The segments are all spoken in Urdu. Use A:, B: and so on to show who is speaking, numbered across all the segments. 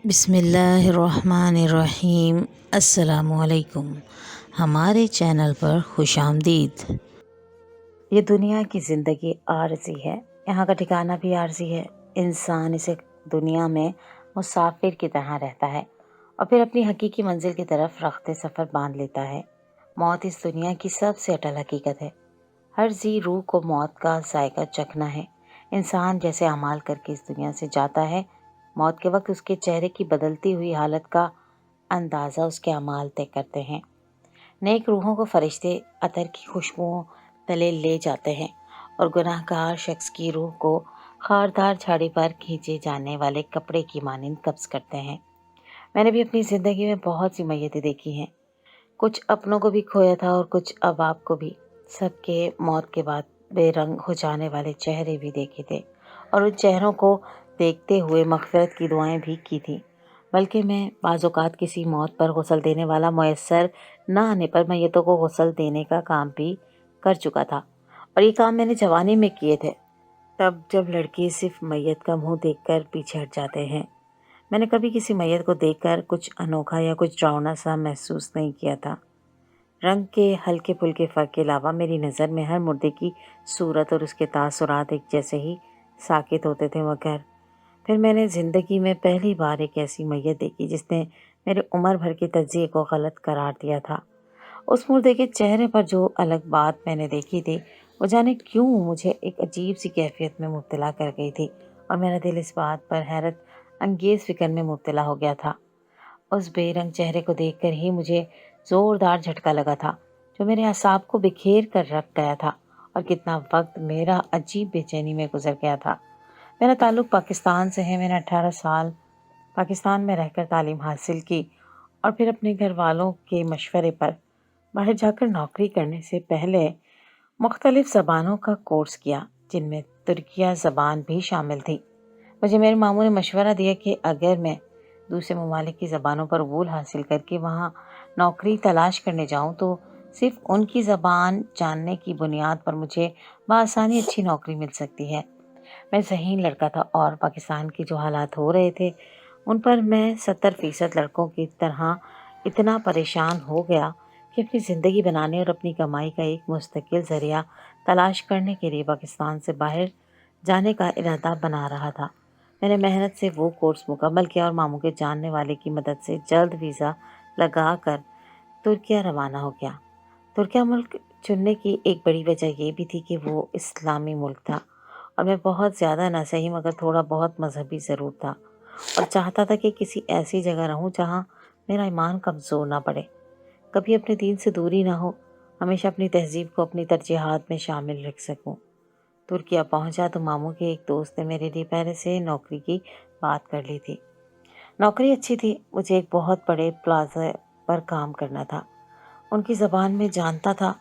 A: بسم اللہ الرحمن الرحیم۔ السلام علیکم، ہمارے چینل پر خوش آمدید۔ یہ دنیا کی زندگی عارضی ہے، یہاں کا ٹھکانہ بھی عارضی ہے۔ انسان اسے دنیا میں مسافر کی طرح رہتا ہے اور پھر اپنی حقیقی منزل کی طرف رخت سفر باندھ لیتا ہے۔ موت اس دنیا کی سب سے اٹل حقیقت ہے۔ ہر ذی روح کو موت کا ذائقہ چکھنا ہے۔ انسان جیسے اعمال کر کے اس دنیا سے جاتا ہے، موت کے وقت اس کے چہرے کی بدلتی ہوئی حالت کا اندازہ اس کے اعمال طے کرتے ہیں۔ نیک روحوں کو فرشتے عطر کی خوشبوؤں تلے لے جاتے ہیں اور گناہ گار شخص کی روح کو خاردار جھاڑی پر کھینچے جانے والے کپڑے کی مانند قبض کرتے ہیں۔ میں نے بھی اپنی زندگی میں بہت سی میتیں دیکھی ہیں، کچھ اپنوں کو بھی کھویا تھا اور کچھ احباب کو بھی۔ سب کے موت کے بعد بے رنگ ہو جانے والے چہرے بھی دیکھے تھے اور ان چہروں کو دیکھتے ہوئے مغفرت کی دعائیں بھی کی تھی۔ بلکہ میں بعض اوقات کسی موت پر غسل دینے والا میسر نہ آنے پر میتوں کو غسل دینے کا کام بھی کر چکا تھا، اور یہ کام میں نے جوانی میں کیے تھے، تب جب لڑکے صرف میت کا منہ دیکھ کر پیچھے ہٹ جاتے ہیں۔ میں نے کبھی کسی میت کو دیکھ کر کچھ انوکھا یا کچھ ڈراؤنا سا محسوس نہیں کیا تھا۔ رنگ کے ہلکے پھلکے فرق کے علاوہ میری نظر میں ہر مردے کی صورت اور اس کے تاثرات ایک جیسے ہی ساکت ہوتے تھے، مگر پھر میں نے زندگی میں پہلی بار ایک ایسی میت دیکھی جس نے میرے عمر بھر کے تجزیے کو غلط قرار دیا تھا۔ اس مردے کے چہرے پر جو الگ بات میں نے دیکھی تھی، وہ جانے کیوں مجھے ایک عجیب سی کیفیت میں مبتلا کر گئی تھی، اور میرا دل اس بات پر حیرت انگیز فکر میں مبتلا ہو گیا تھا۔ اس بے رنگ چہرے کو دیکھ کر ہی مجھے زوردار جھٹکا لگا تھا جو میرے اعصاب کو بکھیر کر رکھ گیا تھا، اور کتنا وقت میرا عجیب بے چینی میں گزر گیا تھا۔ میرا تعلق پاکستان سے ہے۔ میں نے 18 سال پاکستان میں رہ کر تعلیم حاصل کی اور پھر اپنے گھر والوں کے مشورے پر باہر جا کر نوکری کرنے سے پہلے مختلف زبانوں کا کورس کیا، جن میں ترکیہ زبان بھی شامل تھی۔ مجھے میرے ماموں نے مشورہ دیا کہ اگر میں دوسرے ممالک کی زبانوں پر عبور حاصل کر کے وہاں نوکری تلاش کرنے جاؤں تو صرف ان کی زبان جاننے کی بنیاد پر مجھے بآسانی اچھی نوکری مل سکتی ہے۔ میں ذہین لڑکا تھا اور پاکستان کے جو حالات ہو رہے تھے ان پر میں 70% لڑکوں کی طرح اتنا پریشان ہو گیا کہ اپنی زندگی بنانے اور اپنی کمائی کا ایک مستقل ذریعہ تلاش کرنے کے لیے پاکستان سے باہر جانے کا ارادہ بنا رہا تھا۔ میں نے محنت سے وہ کورس مکمل کیا اور ماموں کے جاننے والے کی مدد سے جلد ویزا لگا کر ترکیہ روانہ ہو گیا۔ ترکیہ ملک چننے کی ایک بڑی وجہ یہ بھی تھی کہ وہ اسلامی ملک تھا، اور میں بہت زیادہ نہ صحیح مگر تھوڑا بہت مذہبی ضرور تھا، اور چاہتا تھا کہ کسی ایسی جگہ رہوں جہاں میرا ایمان کمزور نہ پڑے، کبھی اپنے دین سے دوری نہ ہو، ہمیشہ اپنی تہذیب کو اپنی ترجیحات میں شامل رکھ سکوں۔ ترکیہ پہنچا تو ماموں کے ایک دوست نے میرے لیے پہلے سے نوکری کی بات کر لی تھی۔ نوکری اچھی تھی، مجھے ایک بہت بڑے پلازا پر کام کرنا تھا۔ ان کی زبان میں جانتا تھا،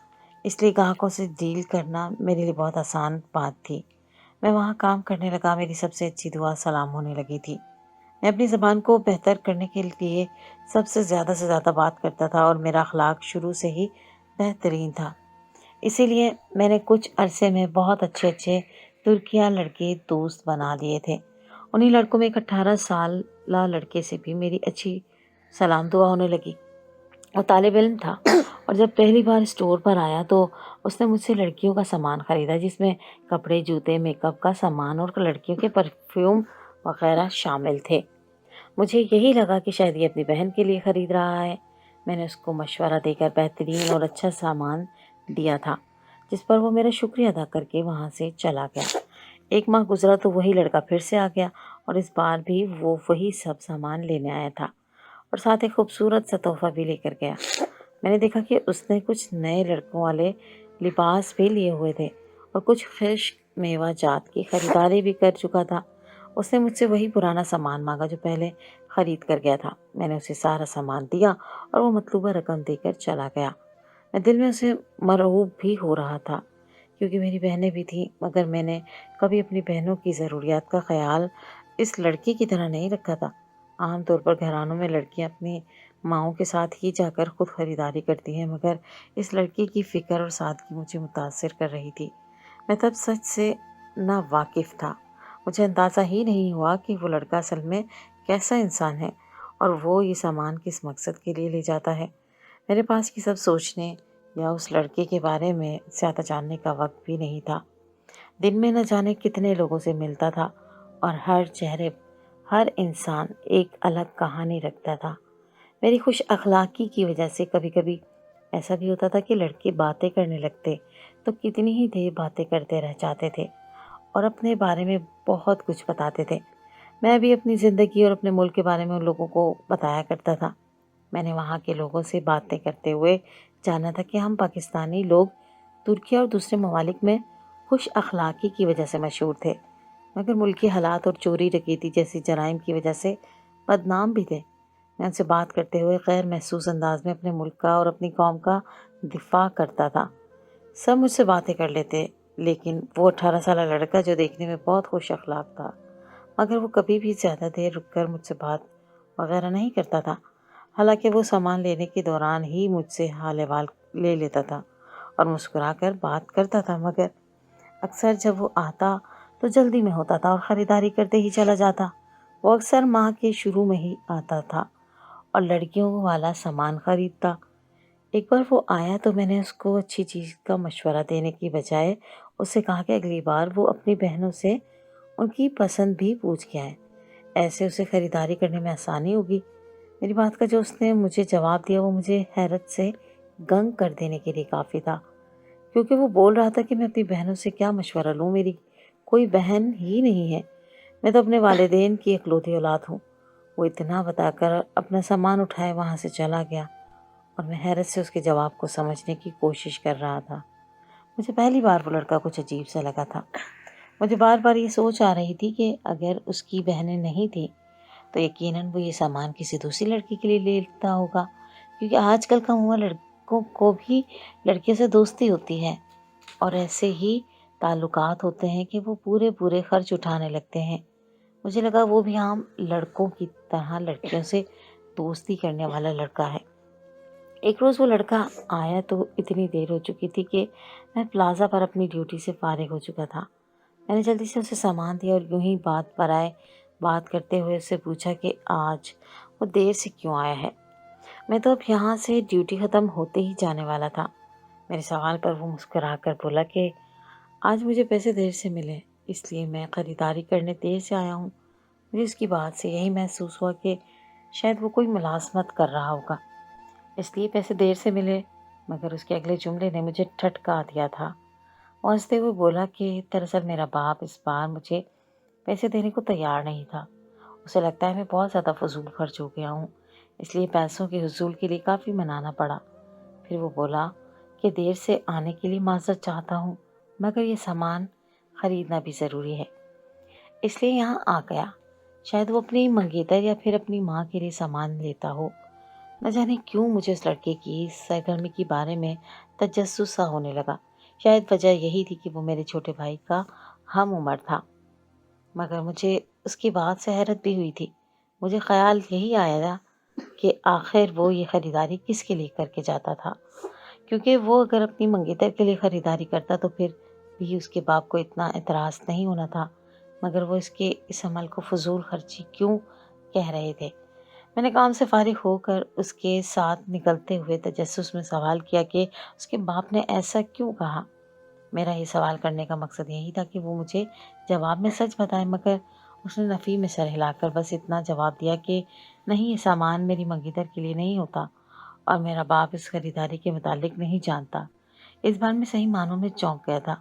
A: اس لیے گاہکوں سے ڈیل کرنا میرے لیے بہت آسان بات تھی۔ میں وہاں کام کرنے لگا، میری سب سے اچھی دعا سلام ہونے لگی تھی۔ میں اپنی زبان کو بہتر کرنے کے لیے سب سے زیادہ بات کرتا تھا اور میرا اخلاق شروع سے ہی بہترین تھا، اسی لیے میں نے کچھ عرصے میں بہت اچھے ترکیہ لڑکے دوست بنا لیے تھے۔ انہی لڑکوں میں ایک 18 سالہ لڑکے سے بھی میری اچھی سلام دعا ہونے لگی۔ وہ طالب علم تھا اور جب پہلی بار اسٹور پر آیا تو اس نے مجھ سے لڑکیوں کا سامان خریدا، جس میں کپڑے، جوتے، میک اپ کا سامان اور لڑکیوں کے پرفیوم وغیرہ شامل تھے۔ مجھے یہی لگا کہ شاید یہ اپنی بہن کے لیے خرید رہا ہے۔ میں نے اس کو مشورہ دے کر بہترین اور اچھا سامان دیا تھا، جس پر وہ میرا شکریہ ادا کر کے وہاں سے چلا گیا۔ 1 ماہ گزرا تو وہی لڑکا پھر سے آ گیا، اور اس بار بھی وہ وہی سب سامان لینے آیا تھا اور ساتھ ایک خوبصورت سا تحفہ بھی لے کر گیا۔ میں نے دیکھا کہ اس نے کچھ نئے لڑکوں والے لباس بھی لیے ہوئے تھے اور کچھ خشک میوہ جات کی خریداری بھی کر چکا تھا۔ اس نے مجھ سے وہی پرانا سامان مانگا جو پہلے خرید کر گیا تھا۔ میں نے اسے سارا سامان دیا اور وہ مطلوبہ رقم دے کر چلا گیا۔ میں دل میں اسے مرعوب بھی ہو رہا تھا کیونکہ میری بہنیں بھی تھیں، مگر میں نے کبھی اپنی بہنوں کی ضروریات کا خیال اس لڑکی کی طرح نہیں رکھا تھا۔ عام طور پر گھرانوں میں لڑکیاں اپنی ماؤں کے ساتھ ہی جا کر خود خریداری کرتی ہیں، مگر اس لڑکی کی فکر اور سادگی مجھے متاثر کر رہی تھی۔ میں تب سچ سے نا واقف تھا، مجھے اندازہ ہی نہیں ہوا کہ وہ لڑکا اصل میں کیسا انسان ہے اور وہ یہ سامان کس مقصد کے لیے لے جاتا ہے۔ میرے پاس یہ سب سوچنے یا اس لڑکے کے بارے میں زیادہ جاننے کا وقت بھی نہیں تھا۔ دن میں نہ جانے کتنے لوگوں سے ملتا تھا اور ہر انسان ایک الگ کہانی رکھتا تھا۔ میری خوش اخلاقی کی وجہ سے کبھی کبھی ایسا بھی ہوتا تھا کہ لڑکے باتیں کرنے لگتے تو کتنی ہی دیر باتیں کرتے رہ جاتے تھے اور اپنے بارے میں بہت کچھ بتاتے تھے۔ میں بھی اپنی زندگی اور اپنے ملک کے بارے میں ان لوگوں کو بتایا کرتا تھا۔ میں نے وہاں کے لوگوں سے باتیں کرتے ہوئے جانا تھا کہ ہم پاکستانی لوگ ترکی اور دوسرے ممالک میں خوش اخلاقی کی وجہ سے مشہور تھے، مگر ملکی حالات اور چوری ڈکیتی جیسی جرائم کی وجہ سے بدنام بھی تھے۔ میں ان سے بات کرتے ہوئے غیر محسوس انداز میں اپنے ملک کا اور اپنی قوم کا دفاع کرتا تھا۔ سب مجھ سے باتیں کر لیتے، لیکن وہ 18 سالہ لڑکا جو دیکھنے میں بہت خوش اخلاق تھا، مگر وہ کبھی بھی زیادہ دیر رک کر مجھ سے بات وغیرہ نہیں کرتا تھا۔ حالانکہ وہ سامان لینے کے دوران ہی مجھ سے حال احوال لے لیتا تھا اور مسکرا کر بات کرتا تھا، مگر اکثر جب وہ آتا تو جلدی میں ہوتا تھا اور خریداری کرتے ہی چلا جاتا۔ وہ اکثر ماہ کے شروع میں ہی آتا تھا اور لڑکیوں والا سامان خریدتا۔ ایک بار وہ آیا تو میں نے اس کو اچھی چیز کا مشورہ دینے کی بجائے اس سے کہا کہ اگلی بار وہ اپنی بہنوں سے ان کی پسند بھی پوچھ کے آئے، ایسے اسے خریداری کرنے میں آسانی ہوگی۔ میری بات کا جو اس نے مجھے جواب دیا وہ مجھے حیرت سے گنگ کر دینے کے لیے کافی تھا، کیونکہ وہ بول رہا تھا کہ میں اپنی بہنوں سے کیا مشورہ لوں، میری کوئی بہن ہی نہیں ہے، میں تو اپنے والدین کی اکلوتی اولاد ہوں۔ وہ اتنا بتا کر اپنا سامان اٹھائے وہاں سے چلا گیا اور میں حیرت سے اس کے جواب کو سمجھنے کی کوشش کر رہا تھا۔ مجھے پہلی بار وہ لڑکا کچھ عجیب سا لگا تھا۔ مجھے بار بار یہ سوچ آ رہی تھی کہ اگر اس کی بہنیں نہیں تھیں تو یقیناً وہ یہ سامان کسی دوسری لڑکی کے لیے لیتا ہوگا، کیونکہ آج کل کا عموماً لڑکوں کو بھی لڑکیوں سے دوستی ہوتی ہے اور ایسے ہی تعلقات ہوتے ہیں کہ وہ پورے خرچ اٹھانے لگتے ہیں۔ مجھے لگا وہ بھی عام لڑکوں کی طرح لڑکیوں سے دوستی کرنے والا لڑکا ہے۔ ایک روز وہ لڑکا آیا تو اتنی دیر ہو چکی تھی کہ میں پلازا پر اپنی ڈیوٹی سے فارغ ہو چکا تھا۔ میں نے جلدی سے اسے سامان دیا اور یوں ہی بات پر آئے بات کرتے ہوئے اس سے پوچھا کہ آج وہ دیر سے کیوں آیا ہے۔ میں تو اب یہاں سے ڈیوٹی ختم ہوتے ہی جانے والا تھا۔ میرے سوال پر وہ مسکرا کر بولا کہ آج مجھے پیسے دیر سے ملے، اس لیے میں خریداری کرنے دیر سے آیا ہوں۔ مجھے اس کی بات سے یہی محسوس ہوا کہ شاید وہ کوئی ملازمت کر رہا ہوگا، اس لیے پیسے دیر سے ملے، مگر اس کے اگلے جملے نے مجھے ٹھٹکا دیا تھا۔ وہ ہنستے ہوئے بولا کہ دراصل میرا باپ اس بار مجھے پیسے دینے کو تیار نہیں تھا، اسے لگتا ہے میں بہت زیادہ فضول خرچ ہو گیا ہوں، اس لیے پیسوں کے حصول کے لیے کافی منانا پڑا۔ پھر وہ بولا کہ دیر سے آنے کے لیے معذرت چاہتا ہوں، مگر یہ سامان خریدنا بھی ضروری ہے، اس لیے یہاں آ گیا۔ شاید وہ اپنی منگیتر یا پھر اپنی ماں کے لیے سامان لیتا ہو۔ نہ جانے کیوں مجھے اس لڑکے کی سرگرمی کے بارے میں تجسس سا ہونے لگا۔ شاید وجہ یہی تھی کہ وہ میرے چھوٹے بھائی کا ہم عمر تھا، مگر مجھے اس کی بات سے حیرت بھی ہوئی تھی۔ مجھے خیال یہی آیا کہ آخر وہ یہ خریداری کس کے لیے کر کے جاتا تھا، کیونکہ وہ اگر اپنی منگیتر کے لیے خریداری کرتا تو پھر بھی اس کے باپ کو اتنا اعتراض نہیں ہونا تھا، مگر وہ اس عمل کو فضول خرچی کیوں کہہ رہے تھے۔ میں نے کام سے فارغ ہو کر اس کے ساتھ نکلتے ہوئے تجسس میں سوال کیا کہ اس کے باپ نے ایسا کیوں کہا۔ میرا یہ سوال کرنے کا مقصد یہی تھا کہ وہ مجھے جواب میں سچ بتائے، مگر اس نے نفی میں سر ہلا کر بس اتنا جواب دیا کہ نہیں، یہ سامان میری منگیتر کے لیے نہیں ہوتا اور میرا باپ اس خریداری کے متعلق نہیں جانتا۔ اس بار میں صحیح معنوں میں چونک گیا تھا۔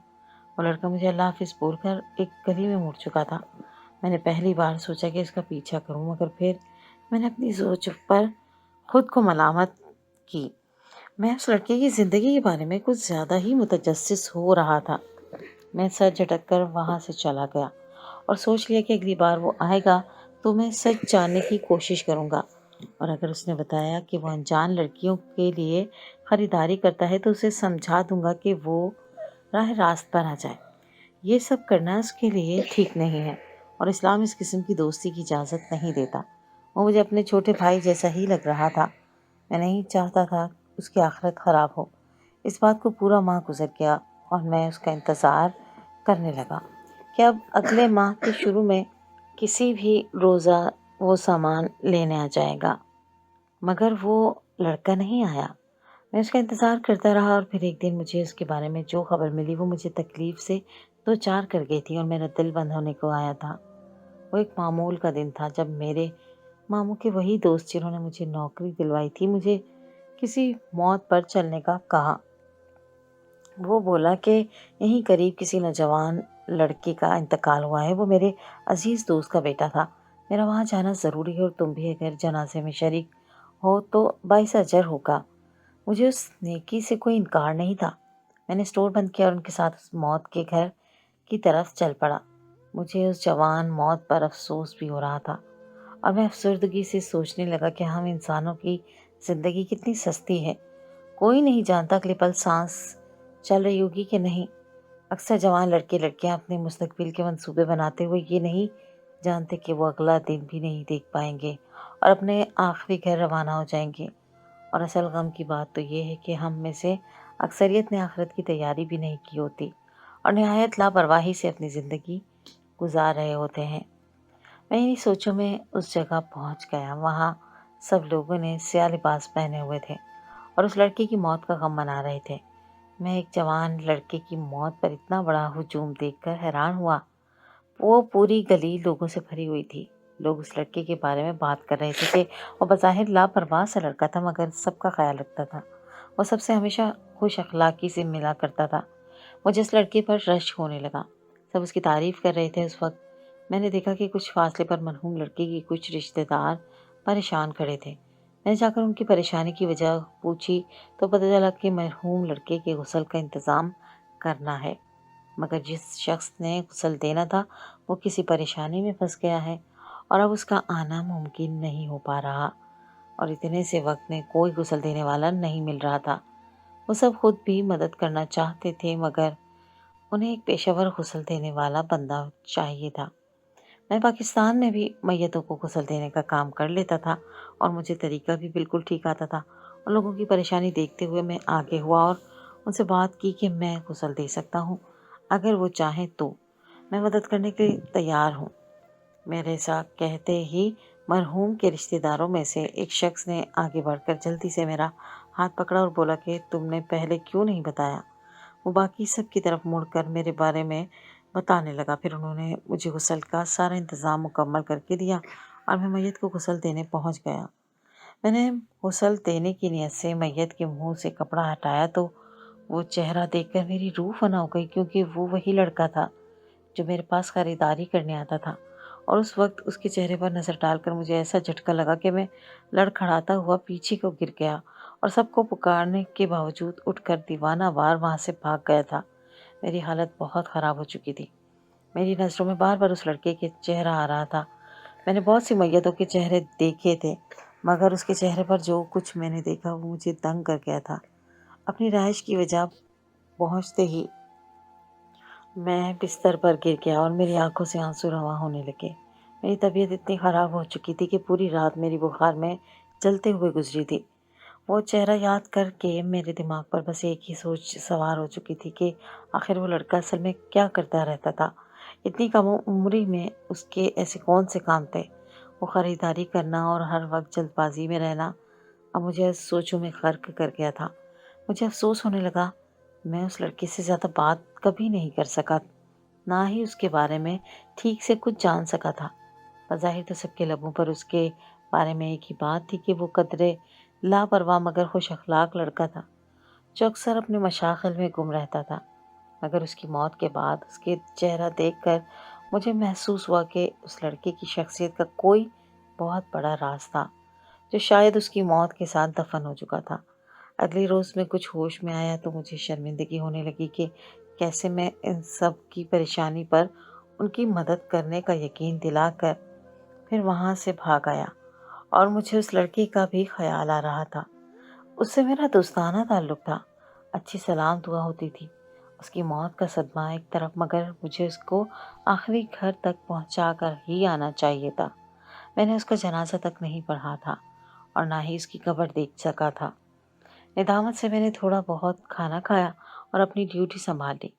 A: وہ لڑکا مجھے اللہ حافظ بول کر ایک گلی میں مڑ چکا تھا۔ میں نے پہلی بار سوچا کہ اس کا پیچھا کروں، مگر پھر میں نے اپنی سوچ پر خود کو ملامت کی۔ میں اس لڑکے کی زندگی کے بارے میں کچھ زیادہ ہی متجسس ہو رہا تھا۔ میں سر جھٹک کر وہاں سے چلا گیا اور سوچ لیا کہ اگلی بار وہ آئے گا تو میں سچ جاننے کی کوشش کروں گا، اور اگر اس نے بتایا کہ وہ انجان لڑکیوں کے لیے خریداری کرتا ہے تو اسے سمجھا دوں گا کہ وہ راہ راست پر آ جائے۔ یہ سب کرنا اس کے لیے ٹھیک نہیں ہے اور اسلام اس قسم کی دوستی کی اجازت نہیں دیتا۔ وہ مجھے اپنے چھوٹے بھائی جیسا ہی لگ رہا تھا۔ میں نہیں چاہتا تھا اس کی آخرت خراب ہو۔ اس بات کو پورا ماہ گزر گیا اور میں اس کا انتظار کرنے لگا کہ اب اگلے ماہ کے شروع میں کسی بھی روزہ وہ سامان لینے آ جائے گا، مگر وہ لڑکا نہیں آیا۔ میں اس کا انتظار کرتا رہا اور پھر ایک دن مجھے اس کے بارے میں جو خبر ملی وہ مجھے تکلیف سے دو چار کر گئی تھی اور میرا دل بند ہونے کو آیا تھا۔ وہ ایک معمول کا دن تھا جب میرے ماموں کے وہی دوست جنہوں نے مجھے نوکری دلوائی تھی مجھے کسی موت پر چلنے کا کہا۔ وہ بولا کہ یہیں قریب کسی نوجوان لڑکے کا انتقال ہوا ہے، وہ میرے عزیز دوست کا بیٹا تھا، میرا وہاں جانا ضروری ہے اور تم بھی اگر جنازے میں شریک ہو تو باعث اجر ہوگا۔ مجھے اس نیکی سے کوئی انکار نہیں تھا۔ میں نے اسٹور بند کیا اور ان کے ساتھ اس موت کے گھر کی طرف چل پڑا۔ مجھے اس جوان موت پر افسوس بھی ہو رہا تھا اور میں افسردگی سے سوچنے لگا کہ ہم انسانوں کی زندگی کتنی سستی ہے، کوئی نہیں جانتا اگلے پل سانس چل رہی ہوگی کہ نہیں۔ اکثر جوان لڑکے لڑکیاں اپنے مستقبل کے منصوبے بناتے ہوئے یہ نہیں جانتے کہ وہ اگلا دن بھی نہیں دیکھ پائیں گے اور اپنے آخری گھر روانہ ہو جائیں گے۔ اور اصل غم کی بات تو یہ ہے کہ ہم میں سے اکثریت نے آخرت کی تیاری بھی نہیں کی ہوتی اور نہایت لاپرواہی سے اپنی زندگی گزار رہے ہوتے ہیں۔ میں انہی سوچوں میں اس جگہ پہنچ گیا۔ وہاں سب لوگوں نے سیاہ لباس پہنے ہوئے تھے اور اس لڑکے کی موت کا غم منا رہے تھے۔ میں ایک جوان لڑکے کی موت پر اتنا بڑا ہجوم دیکھ کر حیران ہوا۔ وہ پوری گلی لوگوں سے بھری ہوئی تھی۔ لوگ اس لڑکے کے بارے میں بات کر رہے تھے کہ وہ بظاہر لاپرواہ سا لڑکا تھا مگر سب کا خیال رکھتا تھا۔ وہ سب سے ہمیشہ خوش اخلاقی سے ملا کرتا تھا۔ مجھے اس لڑکے پر رشک ہونے لگا۔ سب اس کی تعریف کر رہے تھے۔ اس وقت میں نے دیکھا کہ کچھ فاصلے پر مرحوم لڑکے کی کچھ رشتہ دار پریشان کھڑے تھے۔ میں نے جا کر ان کی پریشانی کی وجہ پوچھی تو پتہ چلا کہ مرحوم لڑکے کے غسل کا انتظام کرنا ہے، مگر جس شخص نے غسل دینا تھا وہ کسی پریشانی میں پھنس گیا ہے اور اب اس کا آنا ممکن نہیں ہو پا رہا اور اتنے سے وقت میں کوئی غسل دینے والا نہیں مل رہا تھا۔ وہ سب خود بھی مدد کرنا چاہتے تھے مگر انہیں ایک پیشہ ور غسل دینے والا بندہ چاہیے تھا۔ میں پاکستان میں بھی میتوں کو غسل دینے کا کام کر لیتا تھا اور مجھے طریقہ بھی بالکل ٹھیک آتا تھا۔ ان لوگوں کی پریشانی دیکھتے ہوئے میں آگے ہوا اور ان سے بات کی کہ میں غسل دے سکتا ہوں، اگر وہ چاہیں تو میں مدد کرنے کے لیے تیار ہوں۔ میرے ساتھ کہتے ہی مرحوم کے رشتہ داروں میں سے ایک شخص نے آگے بڑھ کر جلدی سے میرا ہاتھ پکڑا اور بولا کہ تم نے پہلے کیوں نہیں بتایا۔ وہ باقی سب کی طرف مڑ کر میرے بارے میں بتانے لگا۔ پھر انہوں نے مجھے غسل کا سارا انتظام مکمل کر کے دیا اور میں میت کو غسل دینے پہنچ گیا۔ میں نے غسل دینے کی نیت سے میت کے منہ سے کپڑا ہٹایا تو وہ چہرہ دیکھ کر میری روح فنا ہو گئی، کیونکہ وہ وہی لڑکا تھا جو میرے پاس خریداری کرنے آتا تھا اور اس وقت اس کے چہرے پر نظر ڈال کر مجھے ایسا جھٹکا لگا کہ میں لڑکھڑاتا ہوا پیچھے کو گر گیا اور سب کو پکارنے کے باوجود اٹھ کر دیوانہ وار وہاں سے بھاگ گیا تھا۔ میری حالت بہت خراب ہو چکی تھی۔ میری نظروں میں بار بار اس لڑکے کے چہرہ آ رہا تھا۔ میں نے بہت سی میتوں کے چہرے دیکھے تھے مگر اس کے چہرے پر جو کچھ میں نے دیکھا وہ مجھے دنگ کر گیا تھا۔ اپنی رہائش کی وجہ پہنچتے ہی میں بستر پر گر گیا اور میری آنکھوں سے آنسو رواں ہونے لگے۔ میری طبیعت اتنی خراب ہو چکی تھی کہ پوری رات میری بخار میں جلتے ہوئے گزری تھی۔ وہ چہرہ یاد کر کے میرے دماغ پر بس ایک ہی سوچ سوار ہو چکی تھی کہ آخر وہ لڑکا اصل میں کیا کرتا رہتا تھا۔ اتنی کم عمری میں اس کے ایسے کون سے کام تھے؟ وہ خریداری کرنا اور ہر وقت جلد بازی میں رہنا اب مجھے سوچوں میں غرق کر گیا تھا۔ مجھے افسوس ہونے لگا میں اس لڑکے سے زیادہ بات کبھی نہیں کر سکا، نہ ہی اس کے بارے میں ٹھیک سے کچھ جان سکا تھا۔ بظاہر تو سب کے لبوں پر اس کے بارے میں ایک ہی بات تھی کہ وہ قدرے لاپرواہ مگر خوش اخلاق لڑکا تھا جو اکثر اپنے مشاغل میں گم رہتا تھا۔ مگر اس کی موت کے بعد اس کے چہرہ دیکھ کر مجھے محسوس ہوا کہ اس لڑکے کی شخصیت کا کوئی بہت بڑا راز تھا جو شاید اس کی موت کے ساتھ دفن ہو چکا تھا۔ اگلی روز میں کچھ ہوش میں آیا تو مجھے شرمندگی ہونے لگی کہ کیسے میں ان سب کی پریشانی پر ان کی مدد کرنے کا یقین دلا کر پھر وہاں سے بھاگ آیا اور مجھے اس لڑکے کا بھی خیال آ رہا تھا۔ اس سے میرا دوستانہ تعلق تھا، اچھی سلام دعا ہوتی تھی۔ اس کی موت کا صدمہ ایک طرف مگر مجھے اس کو آخری گھر تک پہنچا کر ہی آنا چاہیے تھا۔ میں نے اس کا جنازہ تک نہیں پڑھا تھا اور نہ ہی اس کی قبر دیکھ سکا تھا۔ ندامت سے میں نے تھوڑا بہت کھانا کھایا اور اپنی ڈیوٹی سنبھال لی۔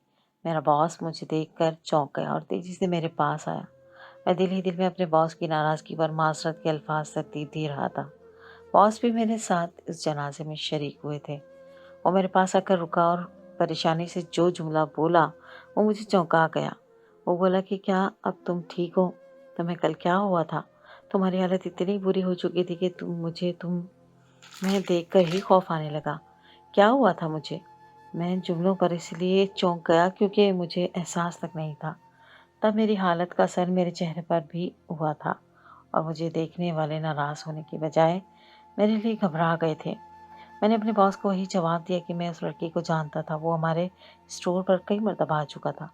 A: میرا باس مجھے دیکھ کر چونک گیا اور تیزی سے میرے پاس آیا۔ میں دل ہی دل میں اپنے باس کی ناراضگی پر معذرت کے الفاظ ترتیب دے رہا تھا۔ باس بھی میرے ساتھ اس جنازے میں شریک ہوئے تھے۔ وہ میرے پاس آ کر رکا اور پریشانی سے جو جملہ بولا وہ مجھے چونکا گیا۔ وہ بولا کہ کیا اب تم ٹھیک ہو؟ تمہیں کل کیا ہوا تھا؟ تمہاری حالت اتنی بری ہو چکی تھی کہ تمہیں دیکھ کر ہی خوف آنے لگا۔ کیا ہوا تھا مجھے؟ میں جملوں پر اس لیے چونک گیا کیونکہ مجھے احساس تک نہیں تھا۔ تب میری حالت کا اثر میرے چہرے پر بھی ہوا تھا اور مجھے دیکھنے والے ناراض ہونے کی بجائے میرے لیے گھبرا گئے تھے۔ میں نے اپنے باس کو وہی جواب دیا کہ میں اس لڑکی کو جانتا تھا، وہ ہمارے اسٹور پر کئی مرتبہ آ چکا تھا،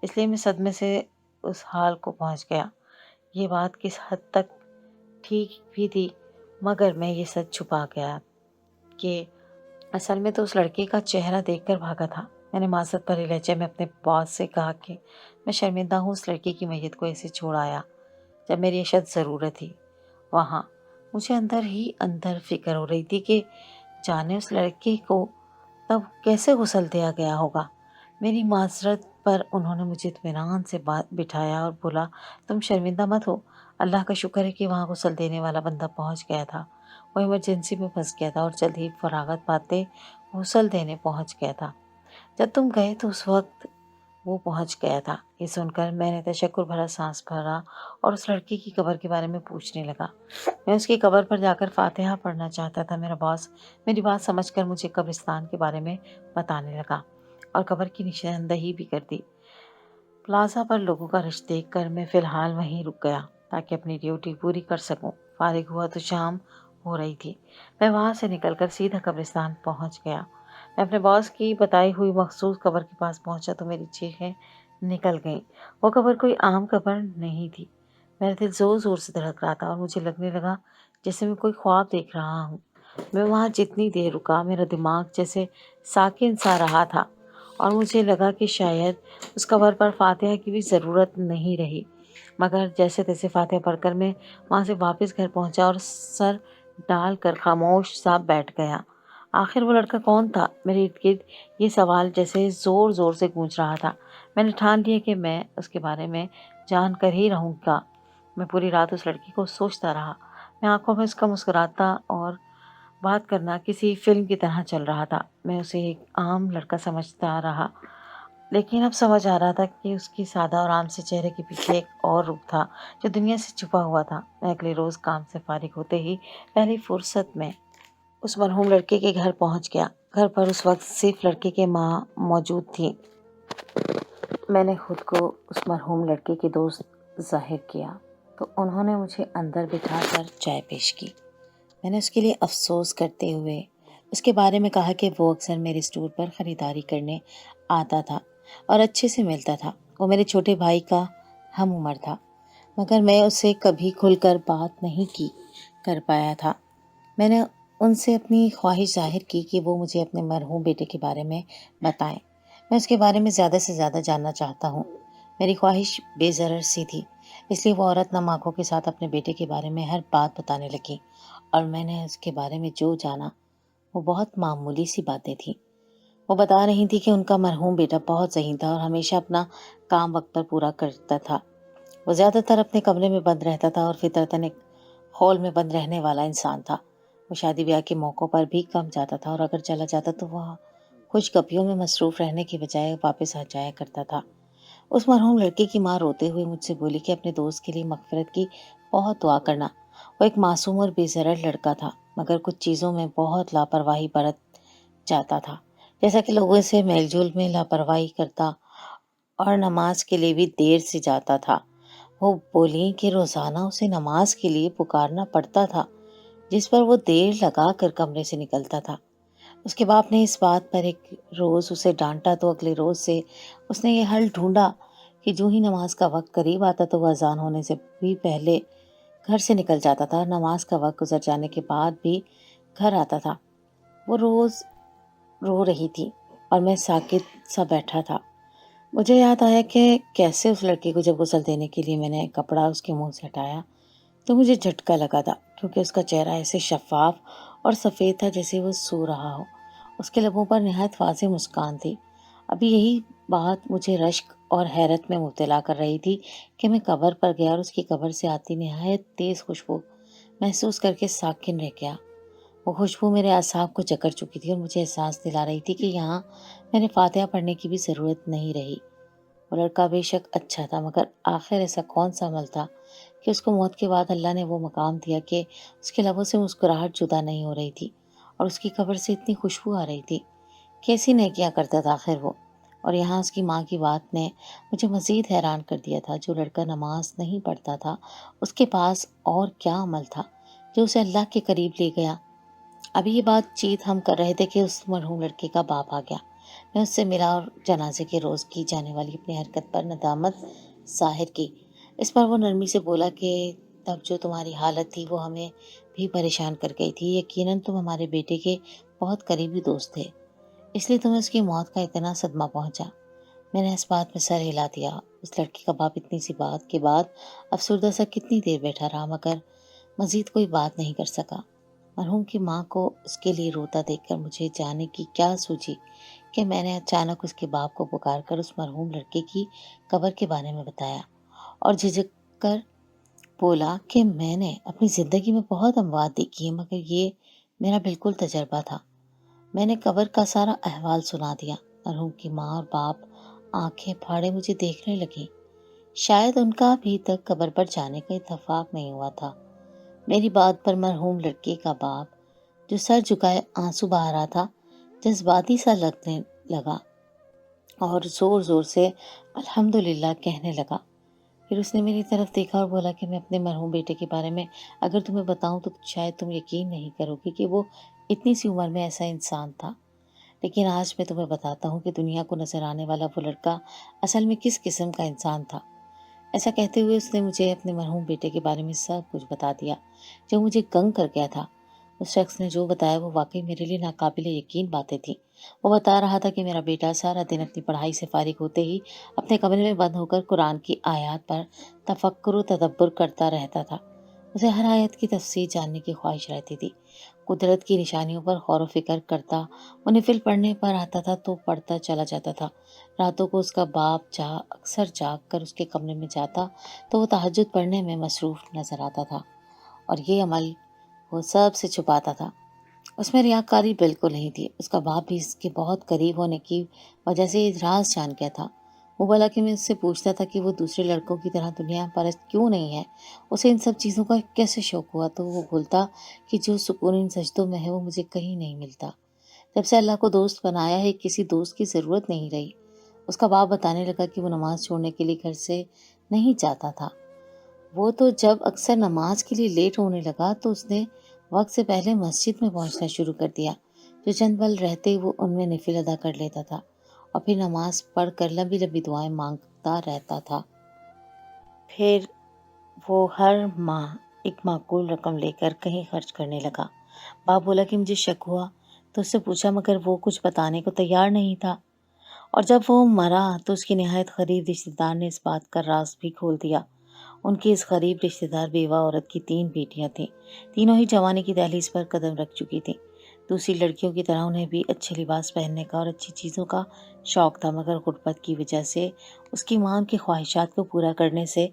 A: اس لیے میں صدمے سے اس حال کو پہنچ گیا۔ یہ بات کس حد تک ٹھیک بھی تھی، مگر میں یہ سچ چھپا گیا کہ اصل میں تو اس لڑکے کا چہرہ دیکھ کر بھاگا تھا۔ میں نے معذرت بھرے لہجے میں اپنے باس سے کہا کہ میں شرمندہ ہوں اس لڑکی کی میت کو ایسے چھوڑ آیا جب میری اشد ضرورت تھی وہاں۔ مجھے اندر ہی اندر فکر ہو رہی تھی کہ جانے اس لڑکے کو تب کیسے غسل دیا گیا ہوگا۔ میری معذرت پر انہوں نے مجھے اطمینان سے بٹھایا اور بولا تم شرمندہ مت ہو، اللہ کا شکر ہے کہ وہاں غسل دینے والا بندہ پہنچ گیا تھا۔ وہ ایمرجنسی میں پھنس گیا تھا اور جلد ہی فراغت پاتے غسل دینے پہنچ گیا تھا۔ جب تم گئے تو اس وقت وہ پہنچ گیا تھا۔ یہ سن کر میں نے تشکر بھرا سانس بھرا اور اس لڑکی کی قبر کے بارے میں پوچھنے لگا۔ میں اس کی قبر پر جا کر فاتحہ پڑھنا چاہتا تھا۔ میرا باس میری بات سمجھ کر مجھے قبرستان کے بارے میں بتانے لگا اور قبر کی نشاندہی بھی کر دی۔ پلازا پر لوگوں کا رش دیکھ کر میں فی الحال وہیں رک گیا تاکہ اپنی ڈیوٹی پوری کر سکوں۔ فارغ ہوا تو شام ہو رہی تھی۔ میں وہاں سے نکل کر سیدھا قبرستان پہنچ گیا۔ میں اپنے باس کی بتائی ہوئی مخصوص قبر کے پاس پہنچا تو میری چیخیں نکل گئیں۔ وہ قبر کوئی عام قبر نہیں تھی۔ میرا دل زور زور سے دھڑک رہا تھا اور مجھے لگنے لگا جیسے میں کوئی خواب دیکھ رہا ہوں۔ میں وہاں جتنی دیر رکا میرا دماغ جیسے ساکن سا رہا تھا اور مجھے لگا کہ شاید اس قبر پر فاتحہ کی بھی ضرورت نہیں رہی، مگر جیسے تیسے فاتحہ پڑھ کر میں وہاں سے واپس گھر پہنچا اور سر ڈال کر خاموش سا بیٹھ گیا۔ آخر وہ لڑکا کون تھا؟ میرے ارد گرد یہ سوال جیسے زور زور سے گونج رہا تھا۔ میں نے ٹھان لیا کہ میں اس کے بارے میں جان کر ہی رہوں گا۔ میں پوری رات اس لڑکی کو سوچتا رہا۔ میں آنکھوں میں اس کا مسکراتا اور بات کرنا کسی فلم کی طرح چل رہا تھا۔ میں اسے ایک عام لڑکا سمجھتا رہا، لیکن اب سمجھ آ رہا تھا کہ اس کی سادہ اور عام سے چہرے کے پیچھے ایک اور روپ تھا جو دنیا سے چھپا ہوا تھا۔ میں اگلے روز کام سے فارغ ہوتے ہی پہلی فرصت میں اس مرحوم لڑکے کے گھر پہنچ گیا۔ گھر پر اس وقت صرف لڑکے کی ماں موجود تھی۔ میں نے خود کو اس مرحوم لڑکے کی دوست ظاہر کیا تو انہوں نے مجھے اندر بٹھا کر چائے پیش کی۔ میں نے اس کے لیے افسوس کرتے ہوئے اس کے بارے میں کہا کہ وہ اکثر میرے اسٹور پر خریداری کرنے آتا تھا اور اچھے سے ملتا تھا۔ وہ میرے چھوٹے بھائی کا ہم عمر تھا، مگر میں اسے کبھی کھل کر بات نہیں کر پایا تھا۔ میں نے ان سے اپنی خواہش ظاہر کی کہ وہ مجھے اپنے مرحوم بیٹے کے بارے میں بتائیں۔ میں اس کے بارے میں زیادہ سے زیادہ جاننا چاہتا ہوں۔ میری خواہش بے ضرر سی تھی، اس لیے وہ عورت نم آنکھوں کے ساتھ اپنے بیٹے کے بارے میں ہر بات بتانے لگی اور میں نے اس کے بارے میں جو جانا وہ بہت معمولی سی باتیں تھیں۔ وہ بتا رہی تھی کہ ان کا مرحوم بیٹا بہت ذہین تھا اور ہمیشہ اپنا کام وقت پر پورا کرتا تھا۔ وہ زیادہ تر اپنے کمرے میں بند رہتا تھا اور فطرتاً ایک ہال میں بند رہنے والا انسان تھا۔ وہ شادی بیاہ کے موقعوں پر بھی کم جاتا تھا اور اگر چلا جاتا تو وہ خوش گپیوں میں مصروف رہنے کی بجائے واپس آ جایا کرتا تھا۔ اس مرحوم لڑکے کی ماں روتے ہوئے مجھ سے بولی کہ اپنے دوست کے لیے مغفرت کی بہت دعا کرنا۔ وہ ایک معصوم اور بے ضرر لڑکا تھا، مگر کچھ چیزوں میں بہت لاپرواہی برت جاتا تھا، جیسا کہ لوگوں سے میل جول میں لاپرواہی کرتا اور نماز کے لیے بھی دیر سے جاتا تھا۔ وہ بولی کہ روزانہ اسے نماز کے لیے پکارنا پڑتا تھا، جس پر وہ دیر لگا کر کمرے سے نکلتا تھا۔ اس کے باپ نے اس بات پر ایک روز اسے ڈانٹا تو اگلے روز سے اس نے یہ حل ڈھونڈا کہ جو ہی نماز کا وقت قریب آتا تو وہ اذان ہونے سے بھی پہلے گھر سے نکل جاتا تھا اور نماز کا وقت گزر جانے کے بعد بھی گھر آتا تھا۔ وہ روز رو رہی تھی اور میں ساکت سا بیٹھا تھا۔ مجھے یاد آیا کہ کیسے اس لڑکے کو جب غسل دینے کے لیے میں نے کپڑا اس کے منہ سے ہٹایا تو مجھے جھٹکا لگا تھا، کیونکہ اس کا چہرہ ایسے شفاف اور سفید تھا جیسے وہ سو رہا ہو۔ اس کے لبوں پر نہایت واضح مسکان تھی۔ ابھی یہی بات مجھے رشک اور حیرت میں مبتلا کر رہی تھی کہ میں قبر پر گیا اور اس کی قبر سے آتی نہایت تیز خوشبو محسوس کر کے ساکن رہ گیا۔ وہ خوشبو میرے اعصاب کو جکڑ چکی تھی اور مجھے احساس دلا رہی تھی کہ یہاں میں نے فاتحہ پڑھنے کی بھی ضرورت نہیں رہی۔ وہ لڑکا بے شک اچھا تھا، مگر آخر ایسا کون سا عمل تھا کہ اس کو موت کے بعد اللہ نے وہ مقام دیا کہ اس کے لبوں سے مسکراہٹ جدا نہیں ہو رہی تھی اور اس کی قبر سے اتنی خوشبو آ رہی تھی۔ کیسی نیکیاں کرتا تھا آخر وہ؟ اور یہاں اس کی ماں کی بات نے مجھے مزید حیران کر دیا تھا۔ جو لڑکا نماز نہیں پڑھتا تھا، اس کے پاس اور کیا عمل تھا جو اسے اللہ کے قریب لے گیا؟ ابھی یہ بات چیت ہم کر رہے تھے کہ اس مرحوم لڑکے کا باپ آ گیا۔ میں اس سے ملا اور جنازے کے روز کی جانے والی اپنی حرکت پر ندامت ظاہر کی۔ اس پر وہ نرمی سے بولا کہ تب جو تمہاری حالت تھی وہ ہمیں بھی پریشان کر گئی تھی۔ یقیناً تم ہمارے بیٹے کے بہت قریبی دوست تھے، اس لیے تمہیں اس کی موت کا اتنا صدمہ پہنچا۔ میں نے اس بات میں سر ہلا دیا۔ اس لڑکی کا باپ اتنی سی بات کے بعد افسردہ سا کتنی دیر بیٹھا رہا، مگر مزید کوئی بات نہیں کر سکا۔ مرحوم کی ماں کو اس کے لیے روتا دیکھ کر مجھے جانے کی کیا سوچی کہ میں نے اچانک اس کے باپ کو پکار کر اس مرحوم لڑکے کی قبر کے بارے میں بتایا اور جھجک کر بولا کہ میں نے اپنی زندگی میں بہت اموات دیکھی ہیں، مگر یہ میرا بالکل تجربہ تھا۔ میں نے قبر کا سارا احوال سنا دیا۔ مرحوم کی ماں اور باپ آنکھیں پھاڑے مجھے دیکھنے لگے۔ شاید ان کا ابھی تک قبر پر جانے کا اتفاق نہیں ہوا تھا۔ میری بات پر مرحوم لڑکے کا باپ، جو سر جھکائے آنسو بہا رہا تھا، جذباتی سا لگنے لگا اور زور زور سے الحمدللہ کہنے لگا۔ پھر اس نے میری طرف دیکھا اور بولا کہ میں اپنے مرحوم بیٹے کے بارے میں اگر تمہیں بتاؤں تو شاید تم یقین نہیں کرو گے کہ وہ اتنی سی عمر میں ایسا انسان تھا، لیکن آج میں تمہیں بتاتا ہوں کہ دنیا کو نظر آنے والا وہ لڑکا اصل میں کس قسم کا انسان تھا۔ ایسا کہتے ہوئے اس نے مجھے اپنے مرحوم بیٹے کے بارے میں سب کچھ بتا دیا، جو مجھے گنگ کر گیا تھا۔ اس شخص نے جو بتایا وہ واقعی میرے لیے ناقابل یقین باتیں تھیں۔ وہ بتا رہا تھا کہ میرا بیٹا سارا دن اپنی پڑھائی سے فارغ ہوتے ہی اپنے کمرے میں بند ہو کر قرآن کی آیات پر تفکر و تدبر کرتا رہتا تھا۔ اسے ہر آیت کی تفسیر جاننے کی خواہش رہتی تھی۔ قدرت کی نشانیوں پر غور و فکر کرتا، وہ نفل پڑھنے پر آتا تھا تو پڑھتا چلا جاتا تھا۔ راتوں کو اس کا باپ اکثر جاگ کر اس کے کمرے میں جاتا تو وہ تہجد پڑھنے میں مصروف نظر آتا تھا، اور یہ عمل وہ سب سے چھپاتا تھا۔ اس میں ریاکاری بالکل نہیں تھی۔ اس کا باپ بھی اس کے بہت قریب ہونے کی وجہ سے یہ راز جان گیا تھا۔ وہ بولا کہ میں اس سے پوچھتا تھا کہ وہ دوسرے لڑکوں کی طرح دنیا پرست کیوں نہیں ہے، اسے ان سب چیزوں کا کیسے شوق ہوا، تو وہ بولتا کہ جو سکون ان سجدوں میں ہے وہ مجھے کہیں نہیں ملتا۔ جب سے اللہ کو دوست بنایا ہے کسی دوست کی ضرورت نہیں رہی۔ اس کا باپ بتانے لگا کہ وہ نماز چھوڑنے کے لیے گھر سے نہیں جاتا تھا۔ وہ تو جب اکثر نماز کے لیے لیٹ ہونے لگا تو اس نے وقت سے پہلے مسجد میں پہنچنا شروع کر دیا، جو چند پل رہتے وہ ان میں نفل ادا کر لیتا تھا اور پھر نماز پڑھ کر لمبی لمبی دعائیں مانگتا رہتا تھا۔ پھر وہ ہر ماہ ایک معقول رقم لے کر کہیں خرچ کرنے لگا۔ باپ بولا کہ مجھے شک ہوا تو اس سے پوچھا، مگر وہ کچھ بتانے کو تیار نہیں تھا۔ اور جب وہ مرا تو اس کی نہایت قریب رشتہ دار نے اس بات کا راز بھی کھول دیا۔ ان کی اس قریب رشتہ دار بیوہ عورت کی 3 بیٹیاں تھیں، تینوں ہی جوانی کی دہلیز پر قدم رکھ چکی تھیں۔ دوسری لڑکیوں کی طرح انہیں بھی اچھے لباس پہننے کا اور اچھی چیزوں کا شوق تھا، مگر غربت کی وجہ سے اس کی ماں ان کی خواہشات کو پورا کرنے سے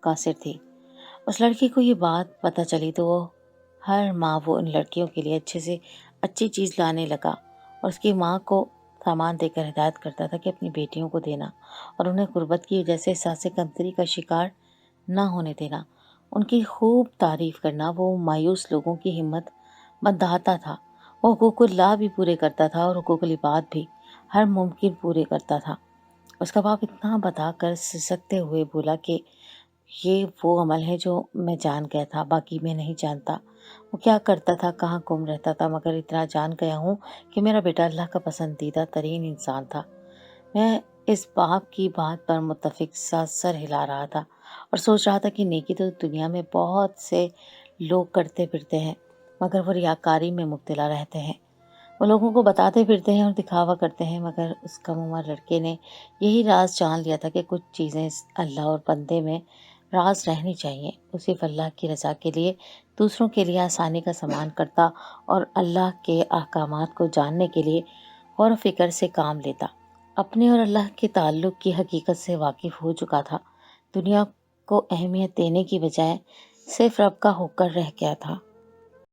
A: قاصر تھی۔ اس لڑکی کو یہ بات پتہ چلی تو ہر ماہ وہ ان لڑکیوں کے لیے اچھے سے اچھی چیز لانے لگا اور اس کی ماں کو سامان دے کر ہدایت کرتا تھا کہ اپنی بیٹیوں کو دینا اور انہیں غربت کی وجہ سے احساس کمتری کا شکار نہ ہونے دینا۔ ان کی خوب تعریف کرنا۔ وہ مایوس لوگوں کی ہمت بندھاتا تھا۔ وہ حقوق اللہ بھی پورے کرتا تھا اور حقوق العباد بھی ہر ممکن پورے کرتا تھا۔ اس کا باپ اتنا بتا کر سسکتے ہوئے بولا کہ یہ وہ عمل ہے جو میں جان گیا تھا، باقی میں نہیں جانتا وہ کیا کرتا تھا، کہاں گم رہتا تھا، مگر اتنا جان گیا ہوں کہ میرا بیٹا اللہ کا پسندیدہ ترین انسان تھا۔ میں اس باپ کی بات پر متفق سا سر ہلا رہا تھا اور سوچ رہا تھا کہ نیکی تو دنیا میں بہت سے لوگ کرتے پھرتے ہیں، مگر وہ ریاکاری میں مبتلا رہتے ہیں۔ وہ لوگوں کو بتاتے پھرتے ہیں اور دکھاوا کرتے ہیں، مگر اس کم عمر لڑکے نے یہی راز جان لیا تھا کہ کچھ چیزیں اللہ اور بندے میں راز رہنی چاہیے۔ وہ صرف اللہ کی رضا کے لیے دوسروں کے لیے آسانی کا سامان کرتا اور اللہ کے احکامات کو جاننے کے لیے غور و فکر سے کام لیتا۔ اپنے اور اللہ کے تعلق کی حقیقت سے واقف ہو چکا تھا۔ دنیا کو اہمیت دینے کی بجائے صرف رب کا ہو کر رہ گیا تھا۔